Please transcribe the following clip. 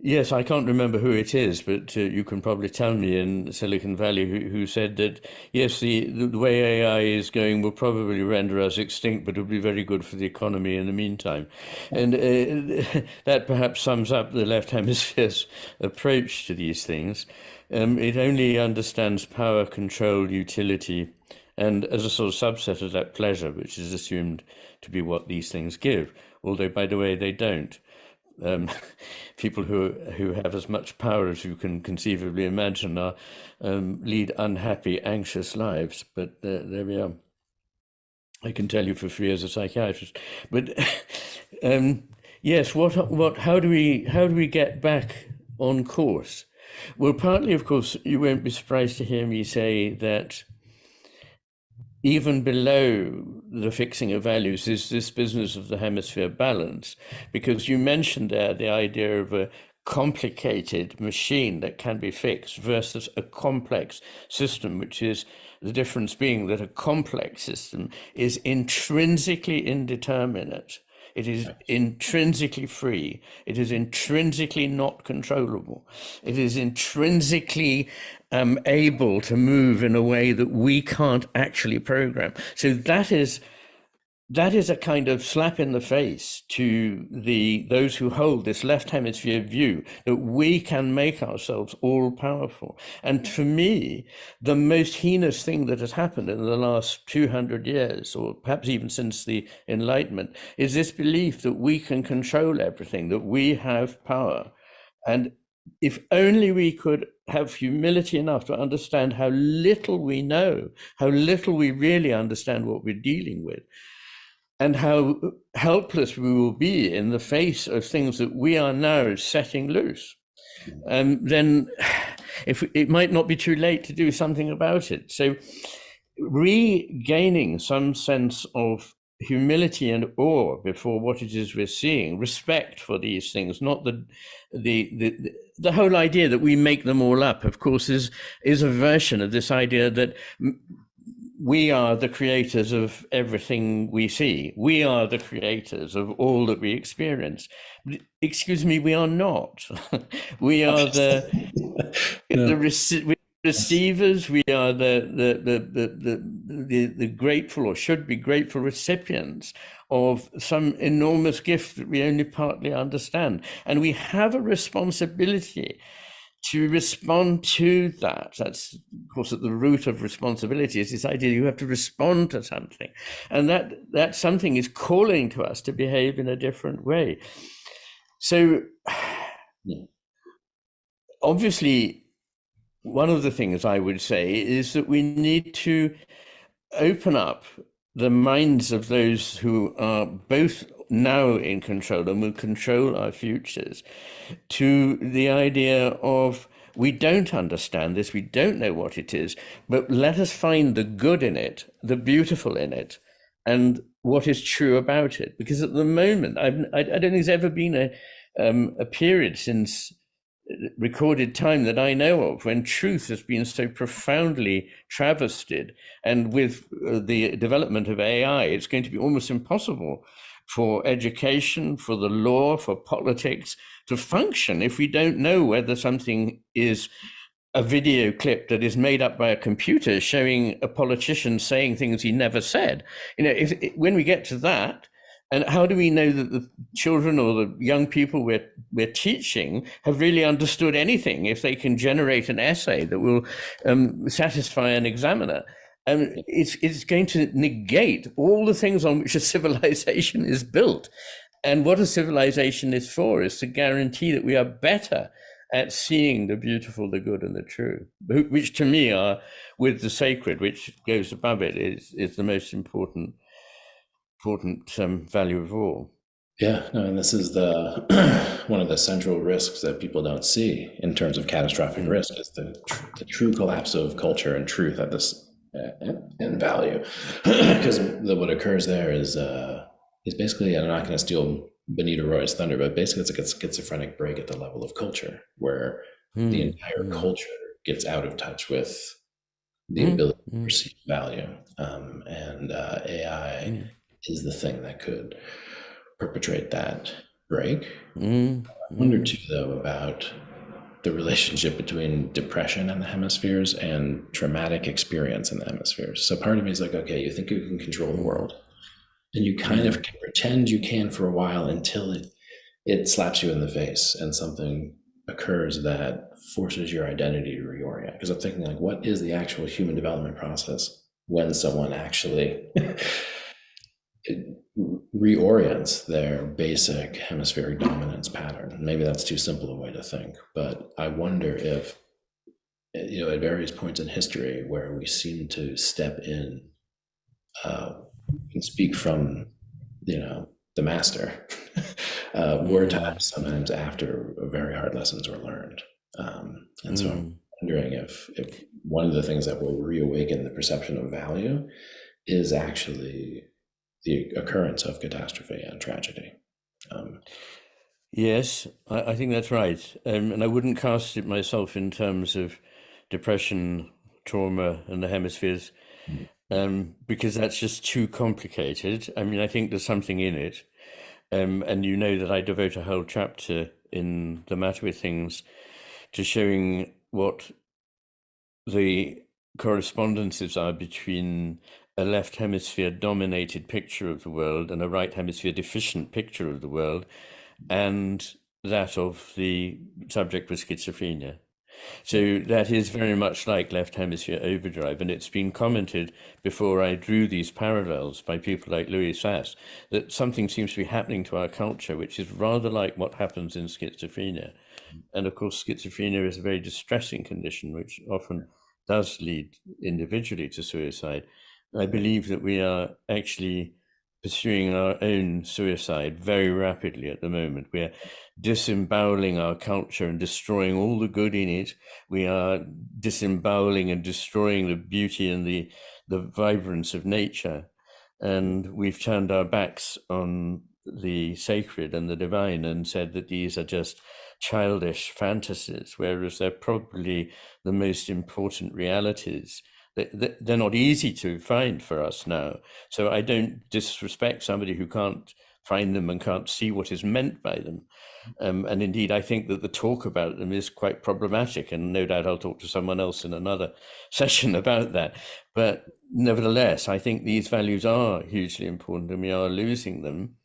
Yes, I can't remember who it is, but you can probably tell me in Silicon Valley who said that, yes, the way AI is going will probably render us extinct, but it'll be very good for the economy in the meantime. And that perhaps sums up the left hemisphere's approach to these things. It only understands power, control, utility, and as a sort of subset of that, pleasure, which is assumed to be what these things give, although, by the way, they don't. Um, People who have as much power as you can conceivably imagine are lead unhappy, anxious lives. But there we are. I can tell you for free as a psychiatrist. But yes, what? How do we get back on course? Well, partly, of course, you won't be surprised to hear me say that even below the fixing of values is this business of the hemisphere balance, because you mentioned there the idea of a complicated machine that can be fixed versus a complex system, which is the difference being that a complex system is intrinsically indeterminate. It is intrinsically free. It is intrinsically not controllable. It is intrinsically able to move in a way that we can't actually program. So that is a kind of slap in the face to those who hold this left hemisphere view that we can make ourselves all powerful. And for me, the most heinous thing that has happened in the last 200 years, or perhaps even since the Enlightenment, is this belief that we can control everything, that we have power. And if only we could have humility enough to understand how little we know, how little we really understand what we're dealing with, and how helpless we will be in the face of things that we are now setting loose, then it might not be too late to do something about it. So regaining some sense of humility and awe before what it is we're seeing, respect for these things, not the whole idea that we make them all up, of course, is a version of this idea that we are the creators of everything we see. We are the creators of all that we experience. Excuse me, we are not. We are the receivers. We are the grateful, or should be grateful, recipients of some enormous gift that we only partly understand. And we have a responsibility to respond to that. That's, of course, at the root of responsibility is this idea you have to respond to something. And that something is calling to us to behave in a different way. So obviously, one of the things I would say is that we need to open up the minds of those who are both now in control and will control our futures to the idea of, we don't understand this, we don't know what it is, but let us find the good in it, the beautiful in it, and what is true about it. Because at the moment, I don't think there's ever been a period since recorded time that I know of when truth has been so profoundly travestied. And with the development of AI, it's going to be almost impossible for education, for the law, for politics to function if we don't know whether something is a video clip that is made up by a computer showing a politician saying things he never said. When we get to that, and how do we know that the children or the young people we're teaching have really understood anything if they can generate an essay that will satisfy an examiner? It's going to negate all the things on which a civilization is built. And what a civilization is for is to guarantee that we are better at seeing the beautiful, the good, and the true, which to me are, with the sacred, which goes above it, is the most important value of all. Yeah, no, and this is the one of the central risks that people don't see in terms of catastrophic risk is the true collapse of culture and truth at this in value, because what occurs there is basically, and I'm not going to steal Benito Roy's thunder, but basically it's like a schizophrenic break at the level of culture where the entire culture gets out of touch with the ability to perceive value, and AI is the thing that could perpetrate that. break. Mm, I wonder mm, too, though, about the relationship between depression in the hemispheres and traumatic experience in the hemispheres. So part of me is like, okay, you think you can control the mm, world, and you kind of mm, can pretend you can for a while until it slaps you in the face and something occurs that forces your identity to reorient. Because I'm thinking, like, what is the actual human development process when someone actually it reorients their basic hemispheric dominance pattern? Maybe that's too simple a way to think, but I wonder if, at various points in history where we seem to step in uh, and speak from, the master, were mm, times sometimes after very hard lessons were learned. And so I'm mm. wondering if one of the things that will reawaken the perception of value is actually the occurrence of catastrophe and tragedy. Um, Yes, I think that's right. And I wouldn't cast it myself in terms of depression, trauma, and the hemispheres, because that's just too complicated. I mean, I think there's something in it. And you know that I devote a whole chapter in The Matter with Things to showing what the correspondences are between a left hemisphere dominated picture of the world and a right hemisphere deficient picture of the world, and that of the subject with schizophrenia. So that is very much like left hemisphere overdrive, and it's been commented before I drew these parallels by people like Louis Sass that something seems to be happening to our culture, which is rather like what happens in schizophrenia. And of course, schizophrenia is a very distressing condition, which often does lead individually to suicide. I believe that we are actually pursuing our own suicide very rapidly at the moment. We are disemboweling our culture and destroying all the good in it. We are disemboweling and destroying the beauty and the vibrance of nature. And we've turned our backs on the sacred and the divine and said that these are just childish fantasies, whereas they're probably the most important realities. They're not easy to find for us now. So I don't disrespect somebody who can't find them and can't see what is meant by them. And indeed, I think that the talk about them is quite problematic. And no doubt I'll talk to someone else in another session about that. But nevertheless, I think these values are hugely important and we are losing them.